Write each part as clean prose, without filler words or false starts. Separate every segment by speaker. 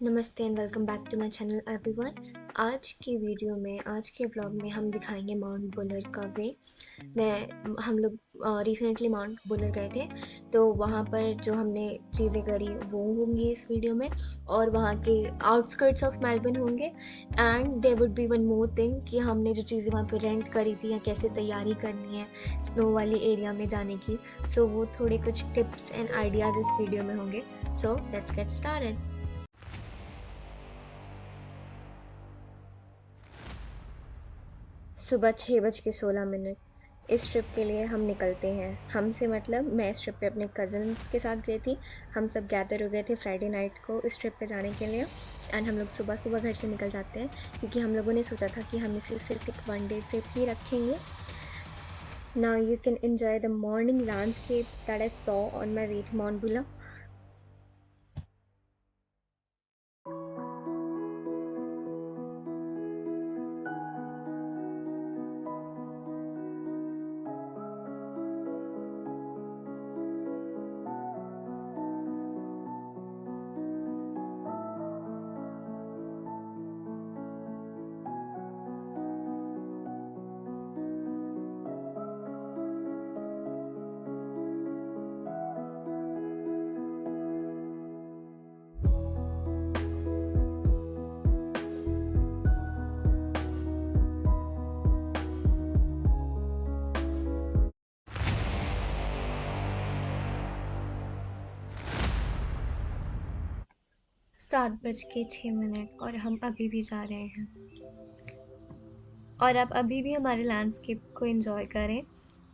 Speaker 1: नमस्ते and welcome back to my channel everyone. आज के व्लॉग में हम दिखाएंगे माउंट बुलर का वे। हम लोग रिसेंटली माउंट बुलर गए थे, तो वहाँ पर जो हमने चीज़ें करी वो होंगी इस वीडियो में, और वहाँ के आउटस्कर्ट्स ऑफ मेलबर्न होंगे। And there would be one more thing कि हमने जो चीज़ें वहाँ पर रेंट करी थी या कैसे तैयारी करनी है स्नो वाली एरिया में जाने की, सो वो थोड़े कुछ टिप्स एंड आइडियाज़ इस वीडियो में होंगे। So let's get started. सुबह 6:16 इस ट्रिप के लिए हम निकलते हैं। हमसे मतलब मैं इस ट्रिप पे अपने कज़न्स के साथ गई थी। हम सब गैदर हो गए थे फ्राइडे नाइट को इस ट्रिप पे जाने के लिए। एंड हम लोग सुबह सुबह घर से निकल जाते हैं, क्योंकि हम लोगों ने सोचा था कि हम इसे सिर्फ एक 1 डे ट्रिप ही रखेंगे। Now you can enjoy the morning landscapes that I saw on my way to Mount Buller. 7:06 और हम अभी भी जा रहे हैं। और आप अभी भी हमारे लैंडस्केप को एंजॉय करें,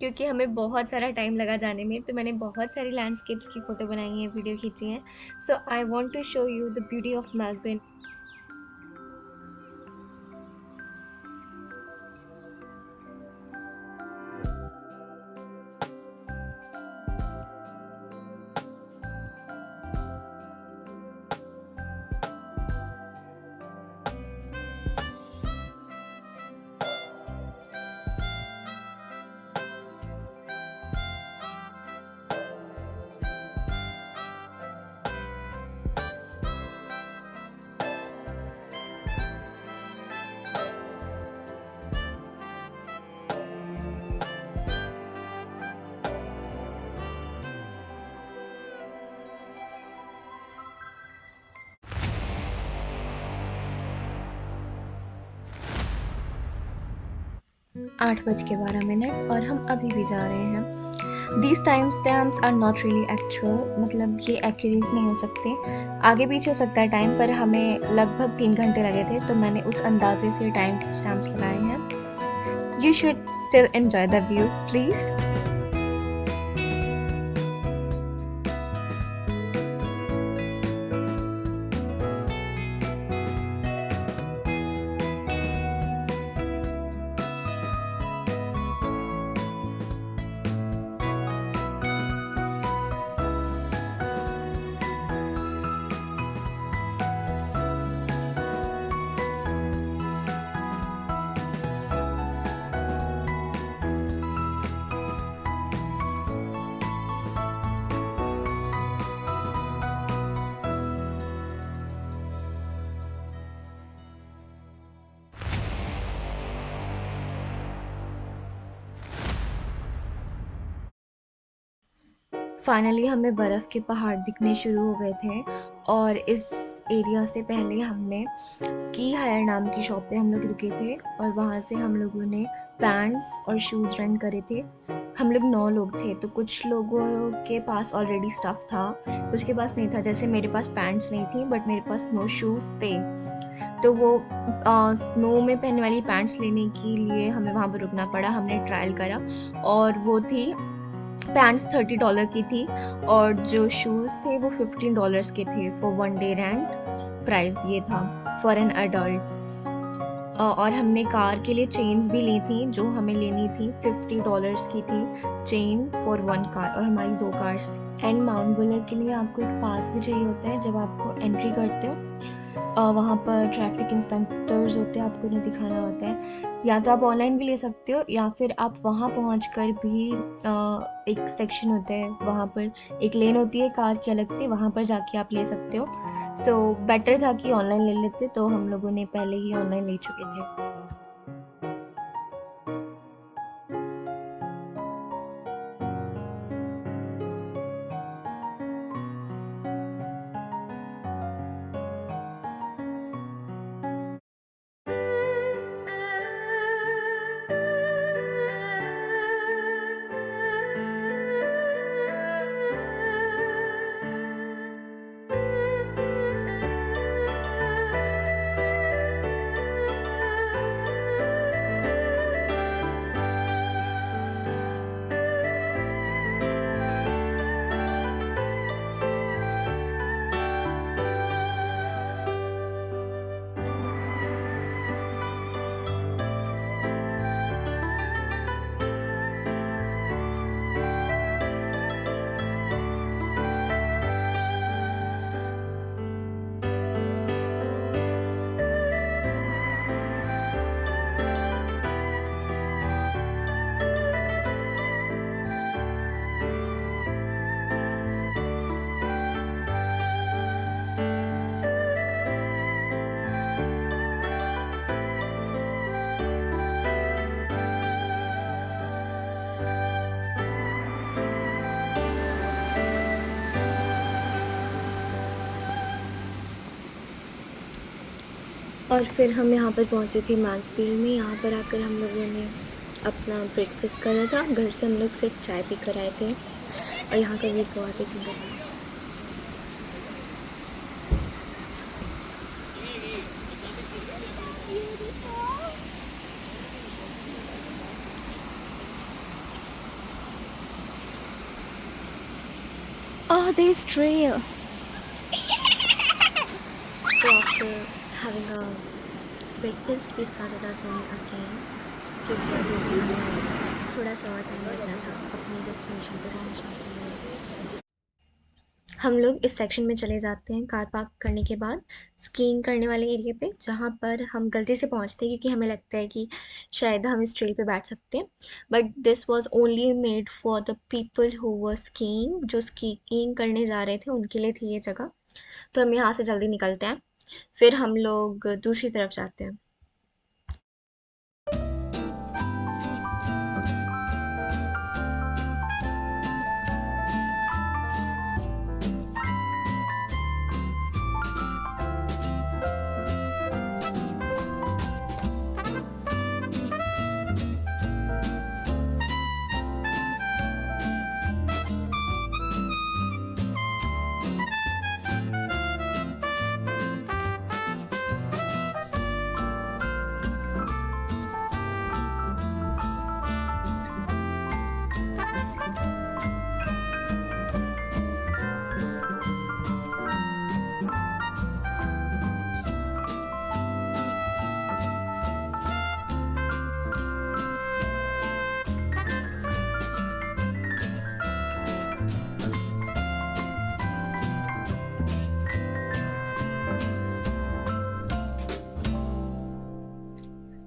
Speaker 1: क्योंकि हमें बहुत सारा टाइम लगा जाने में, तो मैंने बहुत सारी लैंडस्केप्स की फ़ोटो बनाई है, वीडियो खींची हैं। So I want to show you the beauty of Melbourne. 8:12 और हम अभी भी जा रहे हैं। These time stamps are not really actual, मतलब ये एक्यूरेट नहीं हो सकते। आगे पीछे हो सकता है टाइम, पर हमें लगभग 3 घंटे लगे थे, तो मैंने उस अंदाजे से टाइम स्टैम्प्स लगाए हैं। You should still enjoy the view please. Finally हमें बर्फ़ के पहाड़ दिखने शुरू हो गए थे, और इस एरिया से पहले हमने स्की हायर नाम की शॉप पे हम लोग रुके थे, और वहाँ से हम लोगों ने पैंट्स और शूज़ रेंट करे थे। हम लोग 9 लोग थे, तो कुछ लोगों के पास ऑलरेडी स्टफ़ था, कुछ के पास नहीं था। जैसे मेरे पास पैंट्स नहीं थी, बट मेरे पास स्नो शूज़ थे, तो वो स्नो में पहनने वाली पैंट्स लेने के लिए हमें वहाँ पर रुकना पड़ा। हमने ट्रायल करा, और वो थी पैंट्स $30 की थी, और जो शूज़ थे वो $15 के थे फॉर 1 डे रेंट। प्राइस ये था फॉर एन एडल्ट। और हमने कार के लिए चेन्स भी ली थी, जो हमें लेनी थी $50 की थी चेन फॉर 1 कार, और हमारी 2 कार्स थी। एंड माउंट बुलर के लिए आपको एक पास भी चाहिए होता है जब आपको एंट्री करते हो। वहाँ पर ट्रैफिक इंस्पेक्टर्स होते हैं, आपको उन्हें दिखाना होता है। या तो आप ऑनलाइन भी ले सकते हो या फिर आप वहाँ पहुँचकर भी एक सेक्शन होता है, वहाँ पर एक लेन होती है कार की अलग से, वहाँ पर जाके आप ले सकते हो। सो बेटर था कि ऑनलाइन ले लेते, तो हम लोगों ने पहले ही ऑनलाइन ले चुके थे। और फिर हम यहाँ पर पहुँचे थे मांसफील्ड में। यहाँ पर आकर हम लोगों ने अपना ब्रेकफास्ट करा था। घर से हम लोग सिर्फ चाय पी कर आए थे और यहाँ का व्यू बहुत ही सुंदर था। Oh, this trail. So after having a breakfast, we started our journey again. क्योंकि अभी हमें थोड़ा सा और टाइम लगना था अपनी डेस्टिनेशन पर पहुँचने के लिए। हम लोग इस सेक्शन में चले जाते हैं कार पार्क करने के बाद स्कीइंग करने वाले एरिया पे, जहाँ पर हम गलती से पहुँचते हैं क्योंकि हमें लगता है कि शायद हम इस ट्रेल पे बैठ सकते हैं, but this was only made for the people who were skiing. जो स्कीइंग करने जा रहे थे उनके लिए थी ये जगह। तो हम यहाँ से जल्दी निकलते हैं, फिर हम लोग दूसरी तरफ जाते हैं।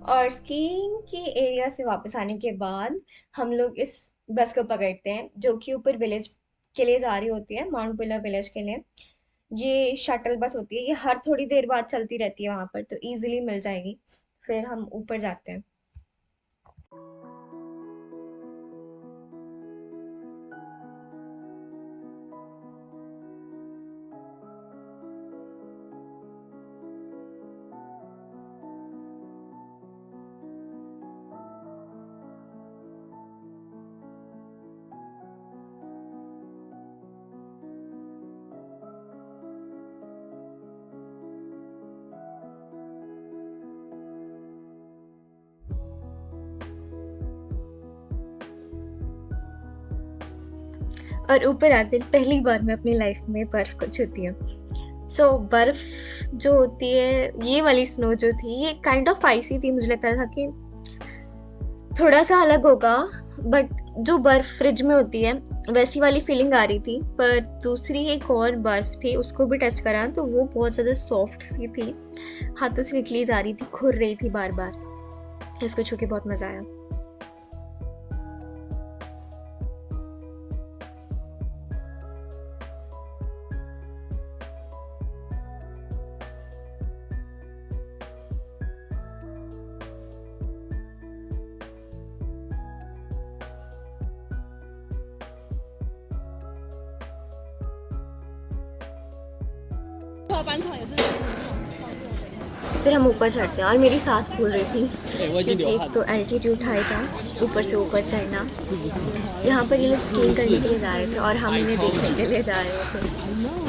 Speaker 1: और स्कीइंग के एरिया से वापस आने के बाद हम लोग इस बस को पकड़ते हैं जो कि ऊपर विलेज के लिए जा रही होती है, माउंट बुला विलेज के लिए। ये शटल बस होती है, ये हर थोड़ी देर बाद चलती रहती है वहां पर, तो इजीली मिल जाएगी। फिर हम ऊपर जाते हैं। और ऊपर आकर पहली बार मैं अपनी लाइफ में बर्फ को छूती हूँ। सो बर्फ जो होती है, ये वाली स्नो जो थी, ये काइंड ऑफ आइसी थी। मुझे लगता था कि थोड़ा सा अलग होगा, बट जो बर्फ फ्रिज में होती है वैसी वाली फीलिंग आ रही थी। पर दूसरी एक और बर्फ़ थी, उसको भी टच करा तो वो बहुत ज़्यादा सॉफ्ट सी थी, हाथों से निकली जा रही थी, खुर रही थी बार-बार। इसको छू के बहुत मज़ा आया। फिर हम ऊपर चढ़ते हैं और मेरी सांस फूल रही थी क्योंकि एक तो एल्टीट्यूड हाई था, ऊपर से ऊपर चढ़ना। यहाँ पर ये लोग स्कीइंग करने के लिए जा रहे थे और हम इन्हें देखने के लिए जा रहे थे।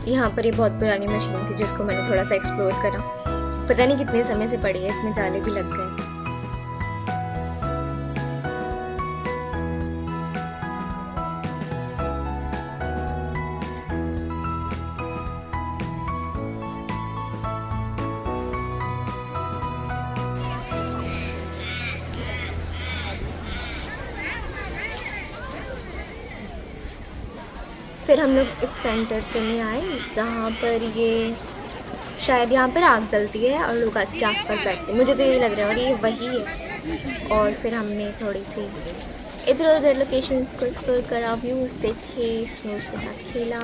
Speaker 1: यहाँ पर ये बहुत पुरानी मशीन थी जिसको मैंने थोड़ा सा एक्सप्लोर करा। पता नहीं कितने समय से पड़ी है, इसमें जाले भी लग गए। फिर हम लोग इस सेंटर से में आए जहाँ पर ये शायद यहाँ पर आग जलती है और लोग इसके आसपास बैठते हैं, मुझे तो ये लग रहा है, और ये वही है। और फिर हमने थोड़ी सी इधर उधर लोकेशंस को एक्सप्लोर करा, व्यूज़ देखे, स्नो के साथ खेला।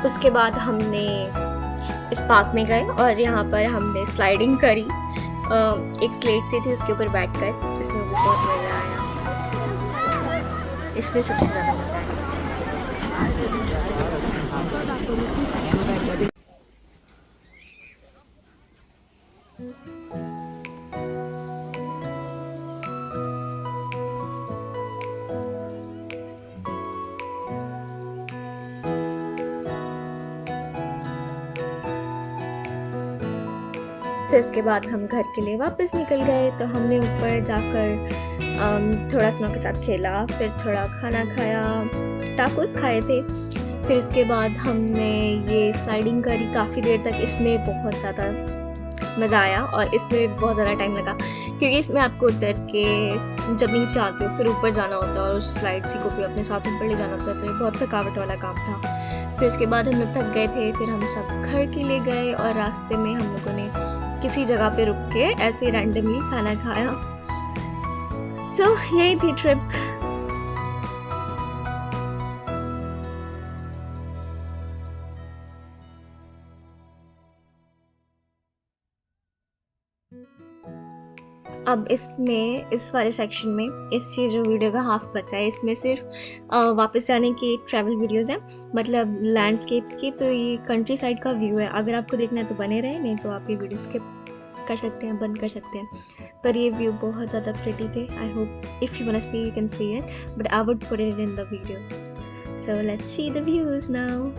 Speaker 1: उसके बाद हमने इस पार्क में गए और यहाँ पर हमने स्लाइडिंग करी। एक स्लेट सी थी, उसके ऊपर बैठकर इसमें भी बहुत मज़ा आया। इसमें सबसे ज़्यादा मज़ा आया। फिर इसके बाद हम घर के लिए वापस निकल गए। तो हमने ऊपर जाकर थोड़ा स्नो के साथ खेला, फिर थोड़ा खाना खाया, टाकोस खाए थे। फिर उसके बाद हमने ये स्लाइडिंग करी काफ़ी देर तक, इसमें बहुत ज़्यादा मज़ा आया और इसमें बहुत ज़्यादा टाइम लगा क्योंकि इसमें आपको उतर के जब नीचे आते हो फिर ऊपर जाना होता है और उस स्लाइड को भी अपने साथ ऊपर ले जाना होता है, तो ये बहुत थकावट वाला काम था। फिर उसके बाद हम लोग थक गए थे, फिर हम सब घर के लिए गए और रास्ते में हम लोगों ने किसी जगह पे रुक के ऐसे रैंडमली खाना खाया। सो यही थी ट्रिप। अब इसमें इस वाले सेक्शन में इस ये जो वीडियो का हाफ बचा है इसमें सिर्फ वापस जाने की ट्रैवल वीडियोस हैं, मतलब लैंडस्केप्स की। तो ये कंट्री साइड का व्यू है, अगर आपको देखना है तो बने रहे, नहीं तो आप ये वीडियो स्किप कर सकते हैं, बंद कर सकते हैं। पर ये व्यू बहुत ज़्यादा प्रिटी थे। I hope if you want to see you can see it, but I would put it in the video. So let's see the views now.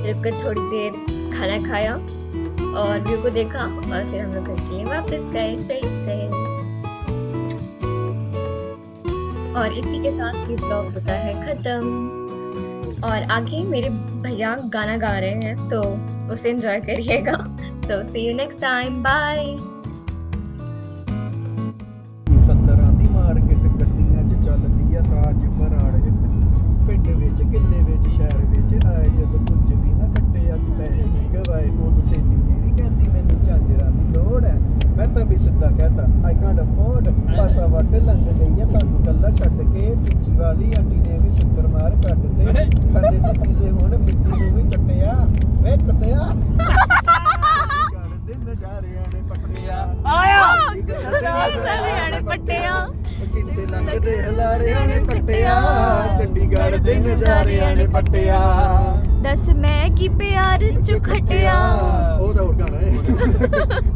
Speaker 1: रुक कर थोड़ी देर खाना खाया और व्यू को देखा और फिर हम लोग घर के वापस गए फिर से। और इसी के साथ ये ब्लॉग होता है खत्म। और आगे मेरे भैया गाना गा रहे हैं तो उसे एंजॉय करिएगा। So see you next time, bye.
Speaker 2: संदरां दी मार्केट गड्डियां च चलदी आ राज भराड़ पिंड विच किले विच शहर विच आए जद कुछ भी ना खट्टे अज पैसे नहीं गवाए उद सहेली मेरी कहंदी मैनू झांजरां दी लोड़ है मैं तां भी सिद्धा कहता आई कांट अफोर्ड पासा वट लंघ गई है सानू कल्ला छड्ड के तीजी वाली आंटी ने भी सिੱਤਰ मार ਕੱਢ ते खांदे सी पीसे हुण मिट्टी नूं भी चट्टिया वे कुत्तिया ਕਰਦੇ ਨਜ਼ਾਰਿਆਂ ਨੇ ਪੱਟਿਆ
Speaker 1: पट्टिया
Speaker 2: ਕਿੰਨੇ ਲੰਘਦੇ ਹਲਾਰਿਆਂ ਨੇ ਪੱਟਿਆ ਚੰਡੀਗੜ੍ਹ ਦੇ ਨਜ਼ਾਰਿਆਂ ਨੇ ਪੱਟਿਆ
Speaker 1: दस मैं की प्यार चुखटिया
Speaker 2: ਉਹਦਾ ਹੋਰ ਗਾਣਾ ਹੈ